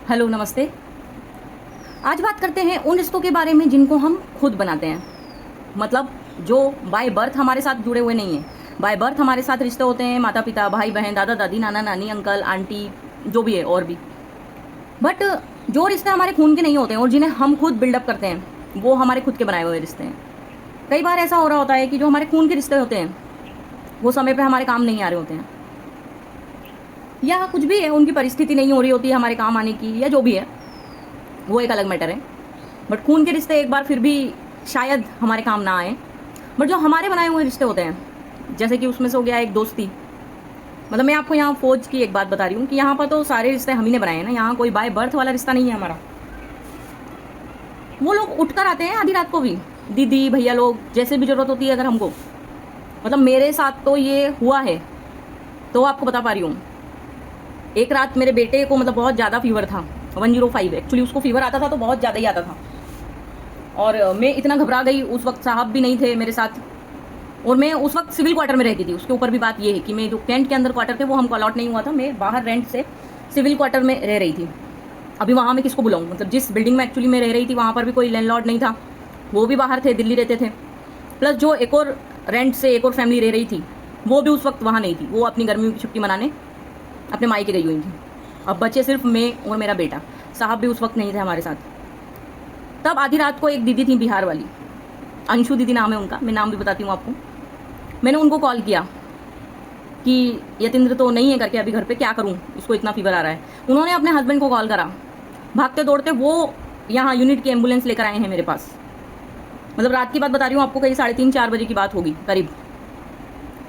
Hello, नमस्ते। आज बात करते हैं उन रिश्तों के बारे में जिनको हम खुद बनाते हैं। मतलब जो बाय बर्थ हमारे साथ जुड़े हुए नहीं हैं। बाय बर्थ हमारे साथ रिश्ते होते हैं, माता पिता, भाई बहन, दादा दादी, नाना नानी, अंकल आंटी, जो भी है और भी। बट जो रिश्ते हमारे खून के नहीं होते हैं और जिन्हें हम खुद बिल्डअप करते हैं, वो हमारे खुद के बनाए हुए रिश्ते हैं। कई बार ऐसा हो रहा होता है कि जो हमारे खून के रिश्ते होते हैं वो समय पर हमारे काम नहीं आ रहे होते हैं, या कुछ भी है, उनकी परिस्थिति नहीं हो रही होती है हमारे काम आने की, या जो भी है, वो एक अलग मैटर है। बट खून के रिश्ते एक बार फिर भी शायद हमारे काम ना आए। बट जो हमारे बनाए हुए रिश्ते होते हैं, जैसे कि उसमें से हो गया एक दोस्ती। मतलब मैं आपको यहाँ फौज की एक बात बता रही हूँ कि यहाँ पर तो सारे रिश्ते हम ही ने बनाए हैं ना। यहाँ कोई बाय बर्थ वाला रिश्ता नहीं है हमारा। वो लोग उठकर आते हैं आधी रात को भी, दीदी भैया लोग, जैसे भी जरूरत होती है अगर हमको। मतलब मेरे साथ तो ये हुआ है, तो आपको बता पा रही हूँ। एक रात मेरे बेटे को मतलब बहुत ज़्यादा फीवर था, 105 एक्चुअली उसको फीवर आता था, तो बहुत ज़्यादा ही आता था। और मैं इतना घबरा गई, उस वक्त साहब भी नहीं थे मेरे साथ, और मैं उस वक्त सिविल क्वार्टर में रहती थी। उसके ऊपर भी बात ये है कि मैं जो कैंट के अंदर क्वार्टर थे वो हमको अलॉट नहीं हुआ था, मैं बाहर रेंट से सिविल क्वार्टर में रह रही थी। अभी वहाँ मैं किसको बुलाऊँ, मतलब जिस बिल्डिंग में एक्चुअली मैं रह रही थी वहाँ पर भी कोई लैंडलॉर्ड नहीं था, वो भी बाहर थे, दिल्ली रहते थे। प्लस जो एक और रेंट से एक और फैमिली रह रही थी वो भी उस वक्त वहाँ नहीं थी, वो अपनी गर्मियों की छुट्टी मनाने अपने मायके गई हुई थी। अब बच्चे सिर्फ मैं और मेरा बेटा, साहब भी उस वक्त नहीं थे हमारे साथ। तब आधी रात को एक दीदी थी बिहार वाली, अंशु दीदी नाम है उनका, मैं नाम भी बताती हूँ आपको। मैंने उनको कॉल किया कि यतेंद्र तो नहीं है करके अभी घर पे, क्या करूँ, इसको इतना फीवर आ रहा है। उन्होंने अपने हस्बैंड को कॉल करा, भागते दौड़ते वो यहाँ यूनिट की एम्बुलेंस लेकर आए हैं मेरे पास। मतलब रात की बात बता रही हूँ आपको, कहीं 3:30-4 बजे की बात होगी करीब।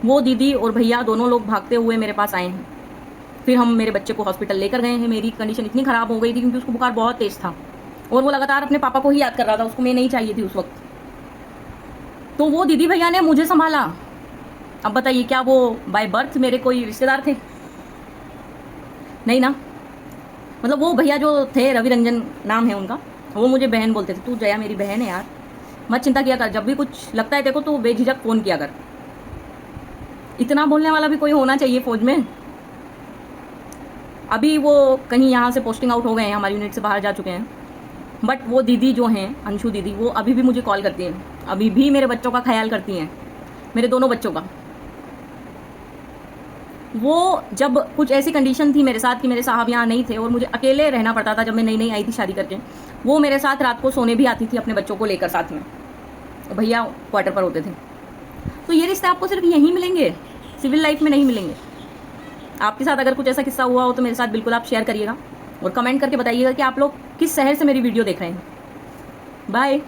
वो दीदी और भैया दोनों लोग भागते हुए मेरे पास आए हैं। फिर हम मेरे बच्चे को हॉस्पिटल लेकर गए हैं। मेरी कंडीशन इतनी ख़राब हो गई थी क्योंकि उसको बुखार बहुत तेज़ था और वो लगातार अपने पापा को ही याद कर रहा था, उसको मैं नहीं चाहिए थी उस वक्त। तो वो दीदी भैया ने मुझे संभाला। अब बताइए, क्या वो बाय बर्थ मेरे कोई रिश्तेदार थे? नहीं ना। मतलब वो भैया जो थे, रवि रंजन नाम है उनका, वो मुझे बहन बोलते थे। तू जया मेरी बहन है यार, मत चिंता किया कर, जब भी कुछ लगता है देखो तो बेझिझक फ़ोन किया कर। इतना बोलने वाला भी कोई होना चाहिए फौज में। अभी वो कहीं यहाँ से पोस्टिंग आउट हो गए हैं, हमारी यूनिट से बाहर जा चुके हैं। बट वो दीदी जो हैं, अंशु दीदी, वो अभी भी मुझे कॉल करती हैं, अभी भी मेरे बच्चों का ख्याल करती हैं, मेरे दोनों बच्चों का। वो जब कुछ ऐसी कंडीशन थी मेरे साथ कि मेरे साहब यहाँ नहीं थे और मुझे अकेले रहना पड़ता था, जब मैं नई नई आई थी शादी करके, वो मेरे साथ रात को सोने भी आती थी अपने बच्चों को लेकर साथ में। भैया क्वार्टर पर होते थे। तो ये रिश्ते आपको सिर्फ यहीं मिलेंगे, सिविल लाइफ में नहीं मिलेंगे। आपके साथ अगर कुछ ऐसा किस्सा हुआ हो तो मेरे साथ बिल्कुल आप शेयर करिएगा और कमेंट करके बताइएगा कि आप लोग किस शहर से मेरी वीडियो देख रहे हैं। बाय।